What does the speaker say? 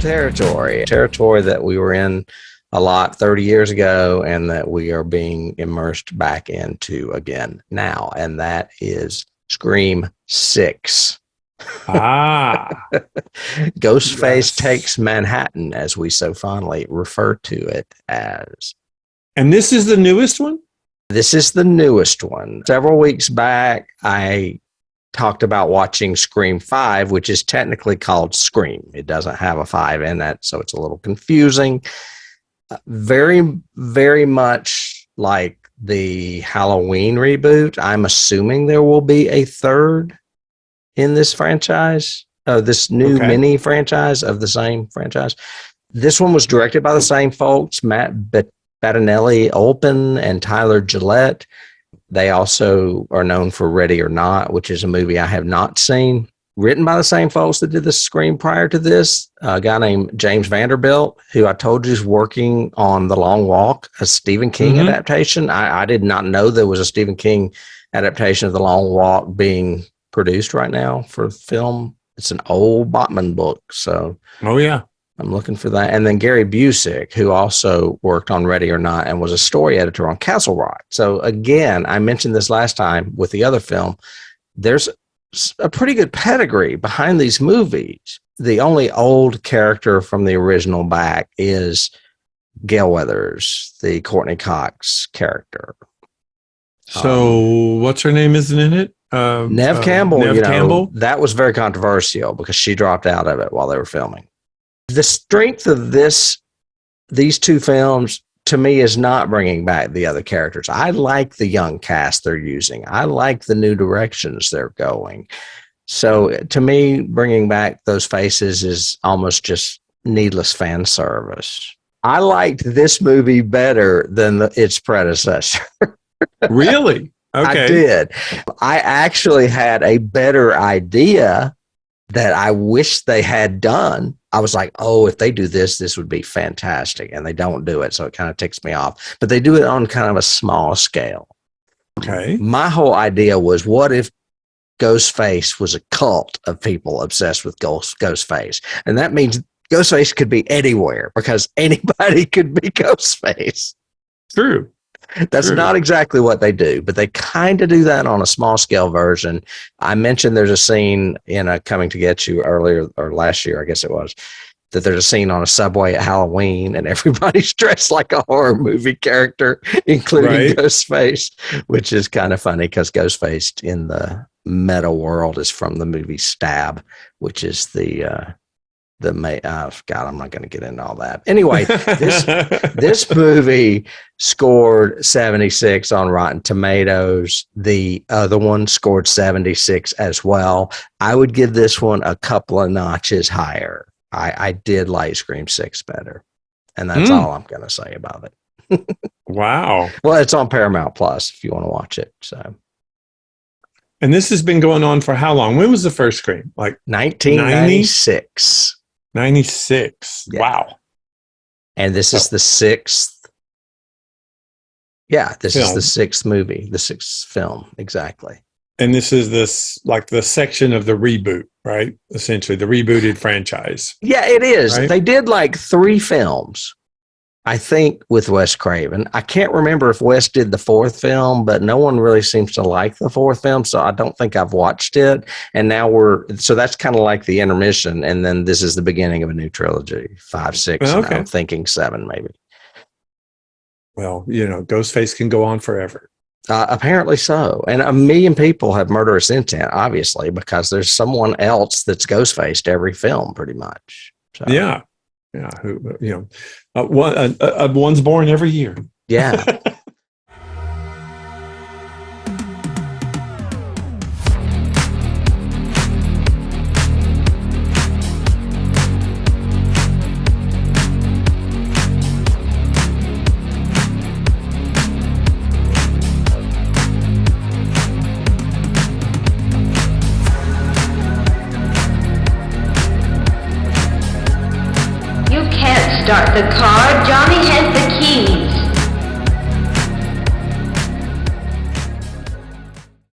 territory that we were in a lot 30 years ago and that we are being immersed back into again now. And that is Scream 6. Ghostface Takes Manhattan, as we so fondly refer to it as. And this is the newest one? This is the newest one. Several weeks back, I talked about watching Scream 5, which is technically called Scream. It doesn't have a 5 in it, so it's a little confusing. Very, very much like the Halloween reboot. I'm assuming there will be a third in this franchise, this new mini franchise of the same franchise. This one was directed by the same folks, Matt Bettinelli-Olpin and Tyler Gillette. They also are known for Ready or Not, which is a movie I have not seen. Written by the same folks that did the Scream prior to this, a guy named James Vanderbilt, who I told you is working on The Long Walk, a Stephen King adaptation. I did not know there was a Stephen King adaptation of The Long Walk being produced right now for film. It's an old Botman book, so I'm looking for that. And then Gary Busick, who also worked on Ready or Not and was a story editor on Castle Rock. So again, I mentioned this last time with the other film, there's a pretty good pedigree behind these movies. The only old character from the original back is Gail Weathers, the Courtney Cox character. So what's her name isn't in it? Neve Campbell. Campbell. That was very controversial because she dropped out of it while they were filming. The strength of these two films, to me, is not bringing back the other characters. I like the young cast they're using. I like the new directions they're going. So to me, bringing back those faces is almost just needless fan service. I liked this movie better than its predecessor. Really? Okay. I did. I actually had a better idea that I wish they had done. I was like, oh, if they do this, this would be fantastic. And they don't do it. So it kind of ticks me off. But they do it on kind of a small scale. Okay. My whole idea was, what if Ghostface was a cult of people obsessed with Ghostface? And that means Ghostface could be anywhere because anybody could be Ghostface. True. That's not exactly what they do, but they kind of do that on a small scale version. I mentioned there's a scene in a Coming to Get You earlier, or last year, I guess it was, that there's a scene on a subway at Halloween and everybody's dressed like a horror movie character, including Ghostface, which is kind of funny because Ghostface in the meta world is from the movie Stab, which is God, I'm not going to get into all that. Anyway, this movie scored 76 on Rotten Tomatoes. The other one scored 76 as well. I would give this one a couple of notches higher. I did like Scream 6 better. And that's all I'm going to say about it. Wow. Well, it's on Paramount Plus if you want to watch it. So. And this has been going on for how long? When was the first Scream? Like 1996. 96. Yeah. Wow. And this is the sixth. Yeah, this is the sixth movie, the sixth film. Exactly. And this is the section of the reboot, right? Essentially the rebooted franchise. Yeah, it is. Right? They did like 3 films, I think, with Wes Craven. I can't remember if Wes did the 4th film, but no one really seems to like the 4th film, so I don't think I've watched it. And now so that's kind of like the intermission, and then this is the beginning of a new trilogy, 5, 6, and I'm thinking 7 maybe. Well, Ghostface can go on forever. Apparently so. And 1 million people have murderous intent, obviously, because there's someone else that's Ghostfaced every film, pretty much. So. Yeah. Yeah. One's born every year. Yeah. Start the car. Johnny has